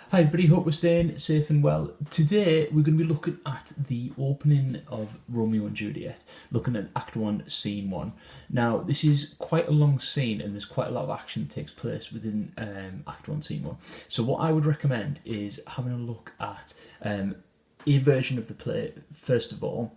Hi everybody, hope we're staying safe and well. Today we're going to be looking at the opening of Romeo and Juliet, looking at Act 1, Scene 1. Now this is quite a long scene and there's quite a lot of action that takes place within Act 1, Scene 1. So what I would recommend is having a look at a version of the play first of all,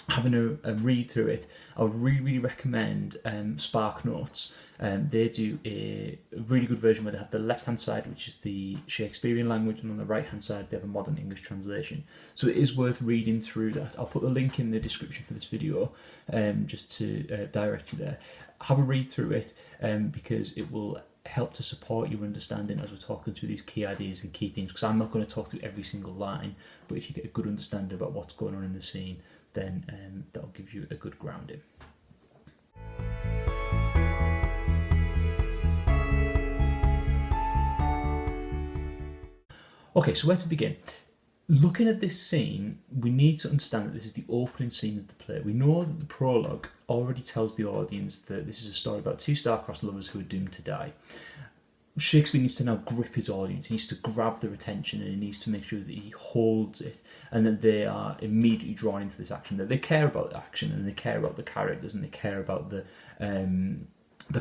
having a read through it. I would really recommend Spark Notes. They do a really good version where they have the left hand side, which is the Shakespearean language, and on the right hand side they have a modern English translation. So it is worth reading through that. I'll put the link in the description for this video just to direct you there. Have a read through it because it will help to support your understanding as we're talking through these key ideas and key themes, because I'm not going to talk through every single line, but if you get a good understanding about what's going on in the scene, then that'll give you a good grounding. Okay, so where to begin? Looking at this scene, we need to understand that this is the opening scene of the play. We know that the prologue already tells the audience that this is a story about two star-crossed lovers who are doomed to die. Shakespeare needs to now grip his audience. He needs to grab their attention and he needs to make sure that he holds it and that they are immediately drawn into this action, that they care about the action and they care about the characters and they care about the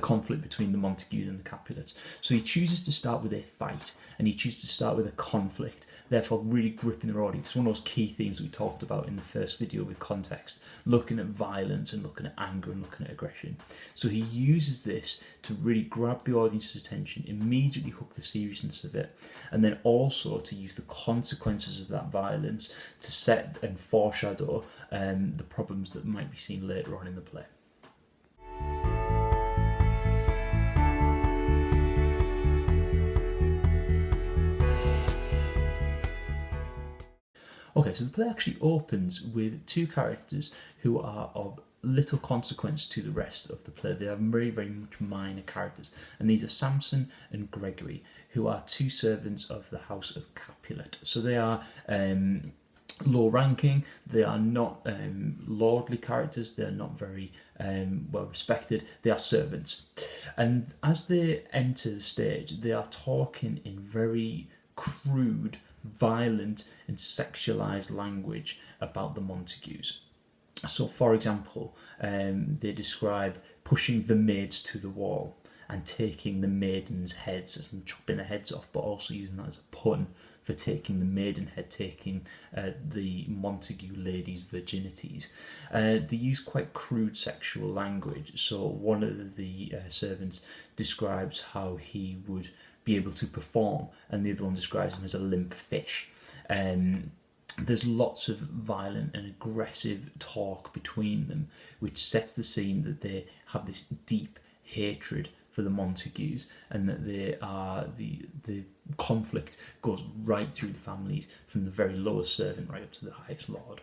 conflict between the Montagues and the Capulets. So he chooses to start with a fight and he chooses to start with a conflict, therefore really gripping their audience. It's one of those key themes we talked about in the first video with context, looking at violence and looking at anger and looking at aggression. So he uses this to really grab the audience's attention, immediately hook the seriousness of it, and then also to use the consequences of that violence to set and foreshadow the problems that might be seen later on in the play. Okay, so the play actually opens with two characters who are of little consequence to the rest of the play. They are very much minor characters, and these are Sampson and Gregory, who are two servants of the house of Capulet. So they are low ranking, they are not lordly characters, they are not very well respected, they are servants. And as they enter the stage, they are talking in very crude, violent and sexualized language about the Montagues. So for example, they describe pushing the maids to the wall and taking the maidens' heads as in chopping their heads off, but also using that as a pun for taking the maidenhead, taking the Montague ladies' virginities. They use quite crude sexual language. So one of the servants describes how he would be able to perform, and the other one describes him as a limp fish. There's lots of violent and aggressive talk between them, which sets the scene that they have this deep hatred for the Montagues, and that they are the conflict goes right through the families, from the very lowest servant right up to the highest lord.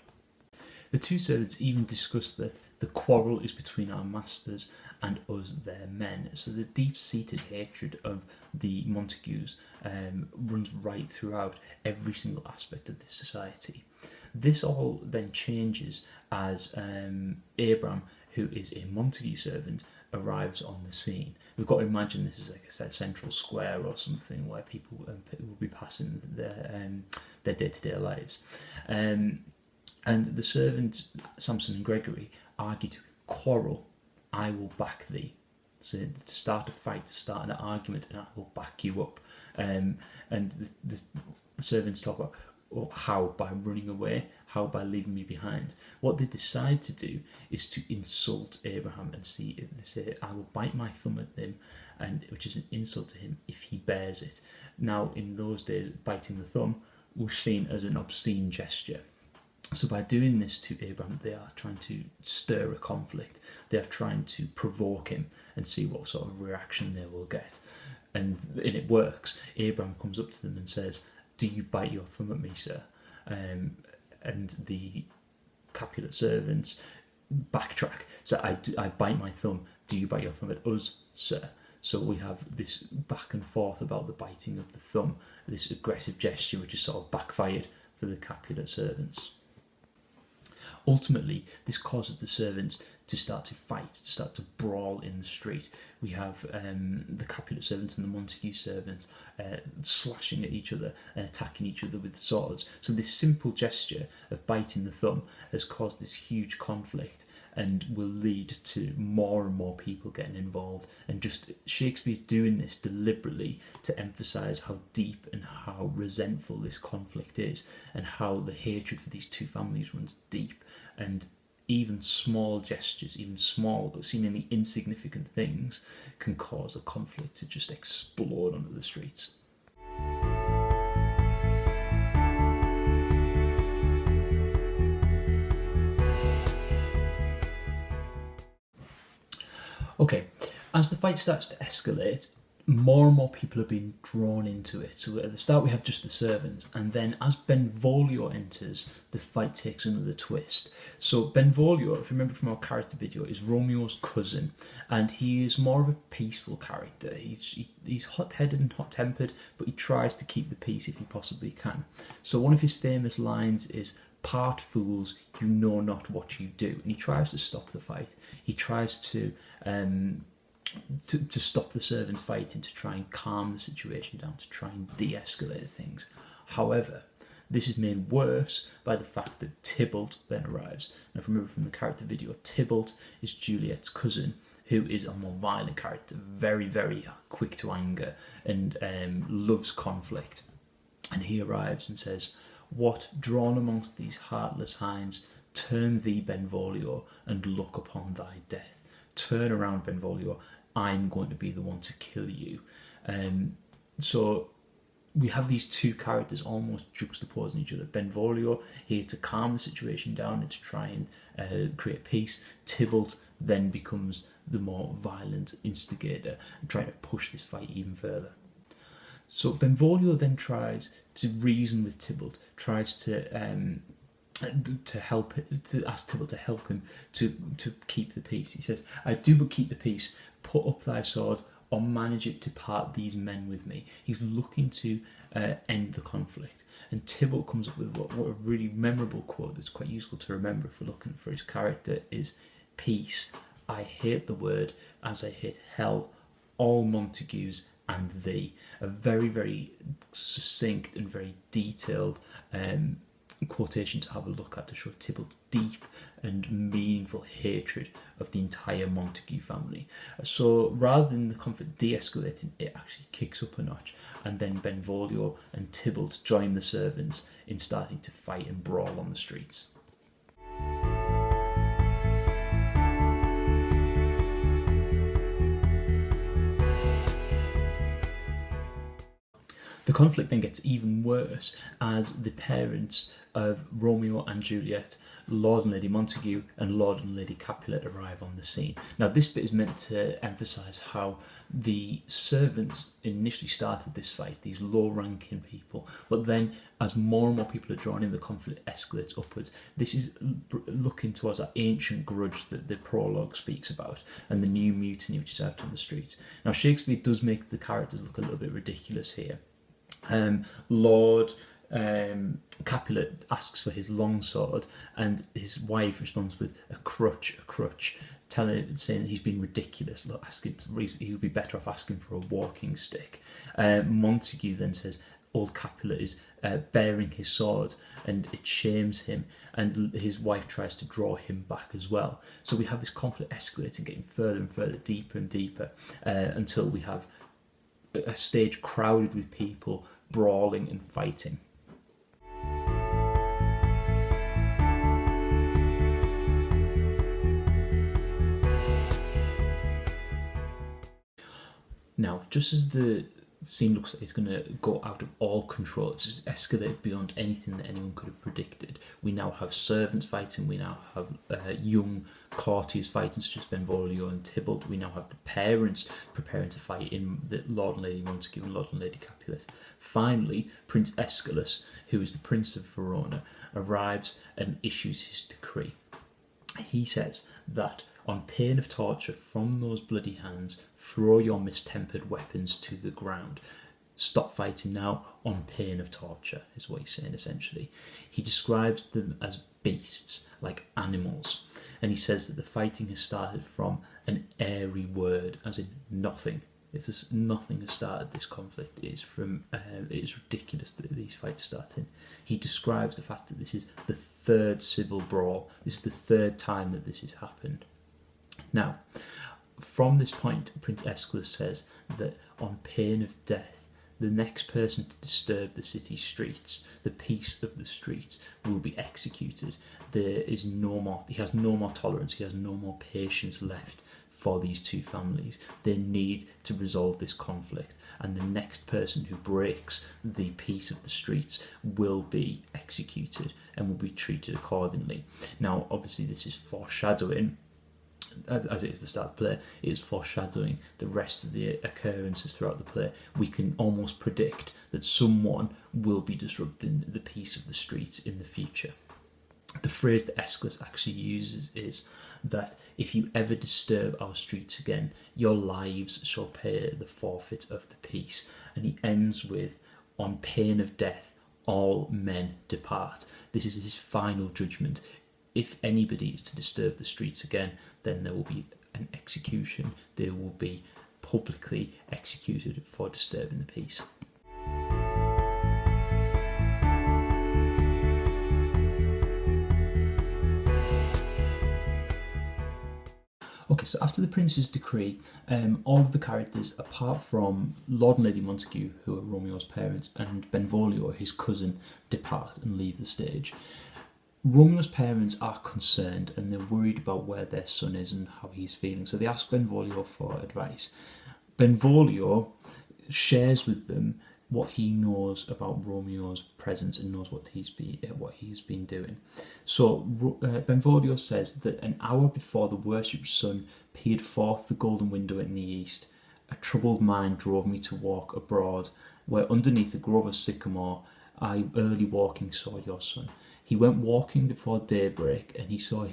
The two servants even discuss that the quarrel is between our masters and us, their men. So the deep-seated hatred of the Montagues runs right throughout every single aspect of this society. This all then changes as Abram, who is a Montague servant, arrives on the scene. We've got to imagine this is like a central square or something where people will be passing their day-to-day lives. And the servants, Sampson and Gregory, argue to quarrel, I will back thee. So to start a fight, to start an argument, and I will back you up. And the servants talk about, well, how? By running away? How? By leaving me behind? What they decide to do is to insult Abraham and they say, I will bite my thumb at him, and which is an insult to him if he bears it. Now, in those days, biting the thumb was seen as an obscene gesture. So by doing this to Abraham, they are trying to stir a conflict. They are trying to provoke him and see what sort of reaction they will get. And it works. Abraham comes up to them and says, do you bite your thumb at me, sir? And the Capulet servants backtrack. So I bite my thumb. Do you bite your thumb at us, sir? So we have this back and forth about the biting of the thumb, this aggressive gesture which is sort of backfired for the Capulet servants. Ultimately, this causes the servants to start to fight, to start to brawl in the street. We have the Capulet servants and the Montague servants slashing at each other and attacking each other with swords. So this simple gesture of biting the thumb has caused this huge conflict and will lead to more and more people getting involved. And just Shakespeare's doing this deliberately to emphasise how deep and how resentful this conflict is, and how the hatred for these two families runs deep. And even small gestures, even small, seemingly insignificant things, can cause a conflict to just explode onto the streets. Okay, as the fight starts to escalate, more and more people are being drawn into it. So at the start we have just the servants, and then as Benvolio enters, the fight takes another twist. So Benvolio, if you remember from our character video, is Romeo's cousin, and he is more of a peaceful character. He's hot-headed and hot-tempered, but he tries to keep the peace if he possibly can. So one of his famous lines is, "Part fools, you know not what you do," and he tries to stop the fight. He tries to stop the servants fighting, to try and calm the situation down, to try and de-escalate things. However, this is made worse by the fact that Tybalt then arrives. Now, if you remember from the character video, Tybalt is Juliet's cousin, who is a more violent character, very, very quick to anger, and loves conflict. And he arrives and says, "What, drawn amongst these heartless hinds, turn thee, Benvolio, and look upon thy death. Turn around, Benvolio, I'm going to be the one to kill you." So we have these two characters almost juxtaposing each other. Benvolio here to calm the situation down and to try and create peace. Tybalt then becomes the more violent instigator and trying to push this fight even further. So Benvolio then tries to reason with Tybalt, tries to ask Tybalt to help him to keep the peace. He says, "I do but keep the peace. Put up thy sword, or manage it to part these men with me." He's looking to end the conflict. And Tybalt comes up with what a really memorable quote that's quite useful to remember if we're looking for his character is, "Peace, I hate the word as I hate hell, all Montagues and thee." A very, very succinct and very detailed quotation to have a look at, to show Tybalt's deep and meaningful hatred of the entire Montague family. So rather than the conflict de-escalating, it actually kicks up a notch, and then Benvolio and Tybalt join the servants in starting to fight and brawl on the streets. The conflict then gets even worse as the parents of Romeo and Juliet, Lord and Lady Montague and Lord and Lady Capulet, arrive on the scene. Now this bit is meant to emphasise how the servants initially started this fight, these low-ranking people, but then as more and more people are drawn in, the conflict escalates upwards. This is looking towards that ancient grudge that the prologue speaks about, and the new mutiny which is out on the streets. Now Shakespeare does make the characters look a little bit ridiculous here. Lord Capulet asks for his longsword, and his wife responds with a crutch, saying he's been ridiculous. Look, he would be better off asking for a walking stick. Montague then says old Capulet is bearing his sword, and it shames him, and his wife tries to draw him back as well. So we have this conflict escalating, getting further and further, deeper and deeper, until we have a stage crowded with people brawling and fighting. Now, just as the scene looks like it's going to go out of all control, it's just escalated beyond anything that anyone could have predicted. We now have servants fighting, we now have young courtiers fighting, such as Benvolio and Tybalt. We now have the parents preparing to fight in the Lord and Lady Montague and Lord and Lady Capulet. Finally, Prince Escalus, who is the Prince of Verona, arrives and issues his decree. He says that on pain of torture from those bloody hands, throw your mistempered weapons to the ground. Stop fighting now on pain of torture, is what he's saying essentially. He describes them as beasts, like animals. And he says that the fighting has started from an airy word, as in nothing. It's just nothing has started this conflict. It is ridiculous that these fights are starting. He describes the fact that this is the third civil brawl. This is the third time that this has happened. Now, from this point, Prince Escalus says that on pain of death, the next person to disturb the city streets, the peace of the streets, will be executed. He has no more tolerance, he has no more patience left for these two families. They need to resolve this conflict, and the next person who breaks the peace of the streets will be executed and will be treated accordingly. Now, obviously, this is foreshadowing, as it is the start of the play, it is foreshadowing the rest of the occurrences throughout the play. We can almost predict that someone will be disrupting the peace of the streets in the future. The phrase that Escalus actually uses is that if you ever disturb our streets again, your lives shall pay the forfeit of the peace. And he ends with, on pain of death, all men depart. This is his final judgment. If anybody is to disturb the streets again, then there will be an execution. They will be publicly executed for disturbing the peace. Okay, so after the Prince's decree, all of the characters, apart from Lord and Lady Montague, who are Romeo's parents, and Benvolio, his cousin, depart and leave the stage. Romeo's parents are concerned and they're worried about where their son is and how he's feeling, so they ask Benvolio for advice. Benvolio shares with them what he knows about Romeo's presence and knows what he's been doing. So Benvolio says that an hour before the worshipped sun peered forth the golden window in the east, a troubled mind drove me to walk abroad, where underneath a grove of sycamore I early walking saw your son. He went walking before daybreak, and he saw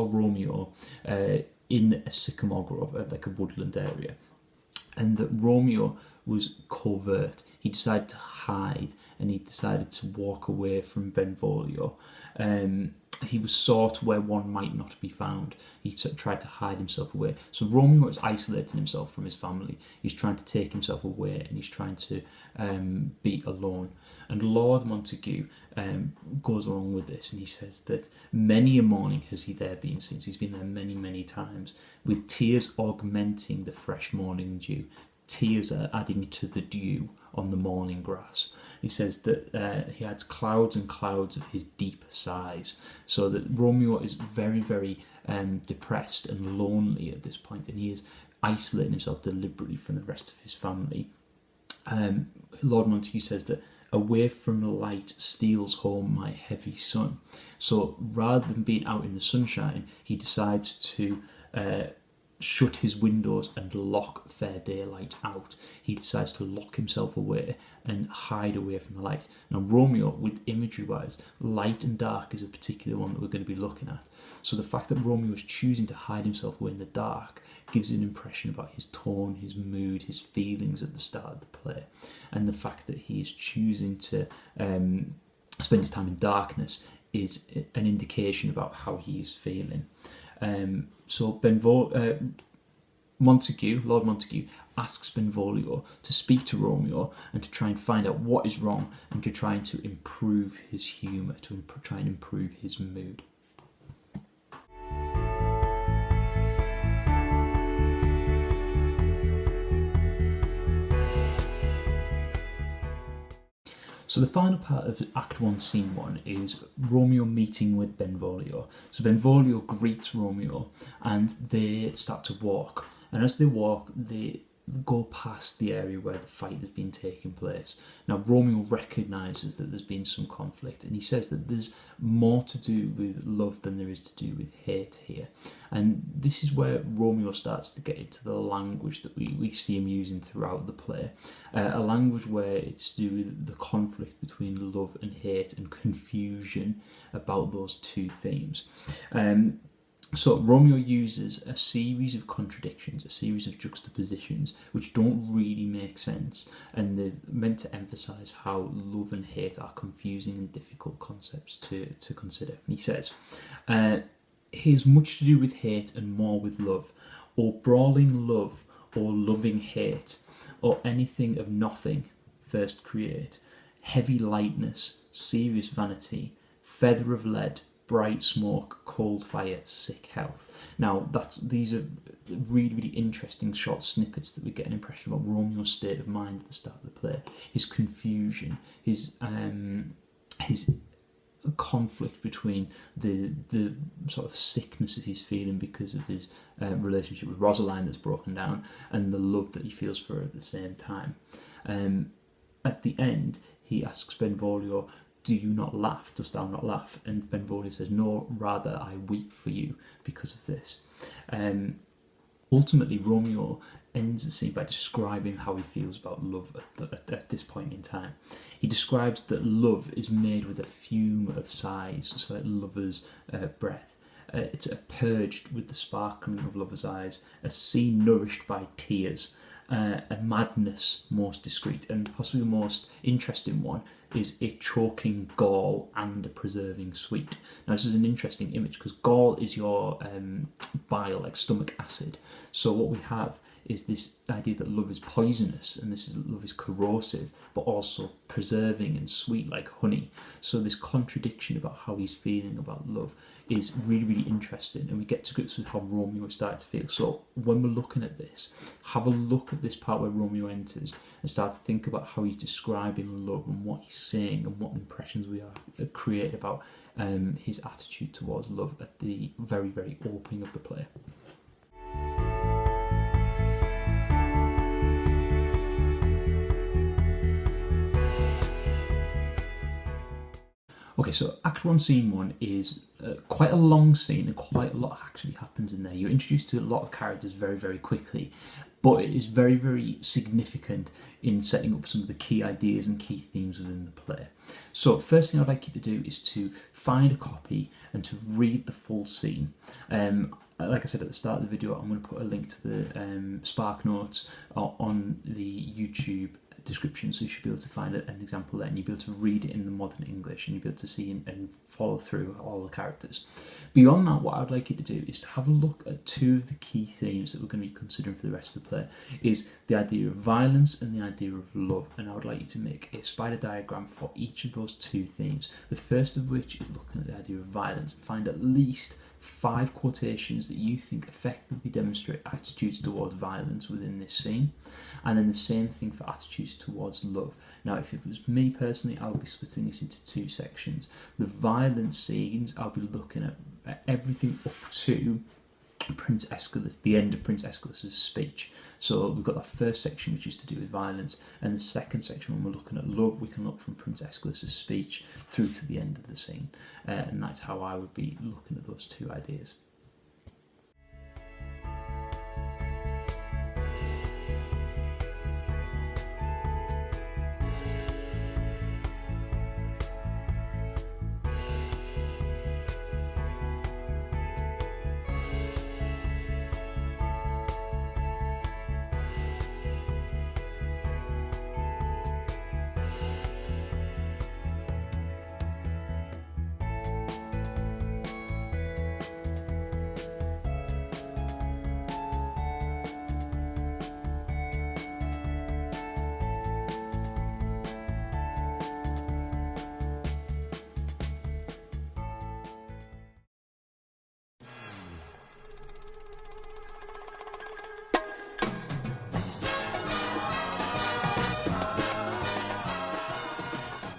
Romeo in a sycamore grove, like a woodland area, and that Romeo was covert. He decided to hide, and he decided to walk away from Benvolio. He was sought where one might not be found. He tried to hide himself away. So Romeo is isolating himself from his family. He's trying to take himself away, and he's trying to be alone. And Lord Montague goes along with this, and he says that many a morning has he there been since. He's been there many, many times, with tears augmenting the fresh morning dew. Tears are adding to the dew on the morning grass. He says that he adds clouds and clouds of his deep sighs, so that Romeo is very, very depressed and lonely at this point, and he is isolating himself deliberately from the rest of his family. Lord Montague says that away from the light steals home my heavy son. So rather than being out in the sunshine, he decides to shut his windows and lock fair daylight out. He decides to lock himself away and hide away from the light. Now Romeo, with imagery wise, light and dark is a particular one that we're going to be looking at. So the fact that Romeo is choosing to hide himself away in the dark gives you an impression about his tone, his mood, his feelings at the start of the play. And the fact that he is choosing to spend his time in darkness is an indication about how he is feeling. So Lord Montague asks Benvolio to speak to Romeo and to try and find out what is wrong, and to try to improve his humour, to try and improve his mood. So the final part of Act 1, Scene 1 is Romeo meeting with Benvolio. So Benvolio greets Romeo and they start to walk. And as they walk, they go past the area where the fight has been taking place. Now Romeo recognises that there's been some conflict, and he says that there's more to do with love than there is to do with hate here. And this is where Romeo starts to get into the language that we see him using throughout the play, a language where it's to do with the conflict between love and hate and confusion about those two themes. So Romeo uses a series of contradictions, a series of juxtapositions, which don't really make sense, and they're meant to emphasise how love and hate are confusing and difficult concepts to consider. He says, "Here's much to do with hate and more with love, or brawling love, or loving hate, or anything of nothing first create, heavy lightness, serious vanity, feather of lead, bright smoke, cold fire, sick health." Now, these are really, really interesting short snippets that we get an impression of Romeo's state of mind at the start of the play, his confusion, his conflict between the sort of sicknesses he's feeling because of his relationship with Rosaline that's broken down, and the love that he feels for her at the same time. At the end, he asks Benvolio, "Do you not laugh? Dost thou not laugh?" And Benvolio says, "No, rather I weep for you because of this." Ultimately, Romeo ends the scene by describing how he feels about love at this point in time. He describes that love is made with a fume of sighs, so like lovers' breath. It's purged with the sparkling of lovers' eyes, a sea nourished by tears, a madness most discreet, and possibly the most interesting one is a choking gall and a preserving sweet. Now, this is an interesting image because gall is your bile, like stomach acid. So what we have is this idea that love is poisonous, and love is corrosive, but also preserving and sweet like honey. So this contradiction about how he's feeling about love is really, really interesting, and we get to grips with how Romeo is starting to feel. So when we're looking at this, have a look at this part where Romeo enters and start to think about how he's describing love and what he's saying and what impressions we are create about his attitude towards love at the very, very opening of the play. Okay, so Act 1, Scene 1 is quite a long scene, and quite a lot actually happens in there. You're introduced to a lot of characters very, very quickly, but it is very, very significant in setting up some of the key ideas and key themes within the play. So first thing I'd like you to do is to find a copy and to read the full scene. Like I said at the start of the video, I'm going to put a link to the Spark Notes on the YouTube description, so you should be able to find an example there, and you'll be able to read it in the modern English, and you'll be able to see and follow through all the characters. Beyond that, what I'd like you to do is to have a look at two of the key themes that we're going to be considering for the rest of the play, is the idea of violence and the idea of love, and I would like you to make a spider diagram for each of those two themes. The first of which is looking at the idea of violence, and find at least 5 quotations that you think effectively demonstrate attitudes towards violence within this scene, and then the same thing for attitudes towards love. Now, if it was me personally, I would be splitting this into 2 sections. The violence scenes, I'll be looking at everything up to Prince Escalus, the end of Prince Escalus's speech. So we've got that first section which is to do with violence, and the second section when we're looking at love, we can look from Prince Escalus's speech through to the end of the scene, and that's how I would be looking at those 2 ideas.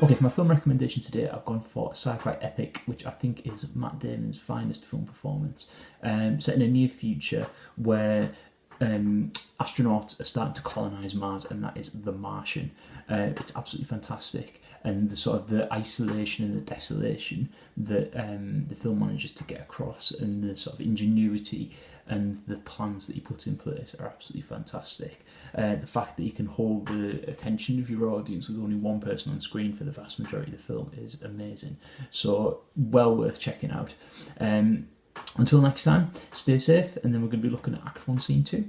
Okay, for my film recommendation today, I've gone for a sci-fi epic, which I think is Matt Damon's finest film performance, set in a near future where astronauts are starting to colonise Mars, and that is The Martian. It's absolutely fantastic, and the sort of the isolation and the desolation that the film manages to get across, and the sort of ingenuity and the plans that he puts in place are absolutely fantastic. The fact that you can hold the attention of your audience with only one person on screen for the vast majority of the film is amazing. So well worth checking out. Until next time, stay safe, and then we're going to be looking at Act 1, Scene 2.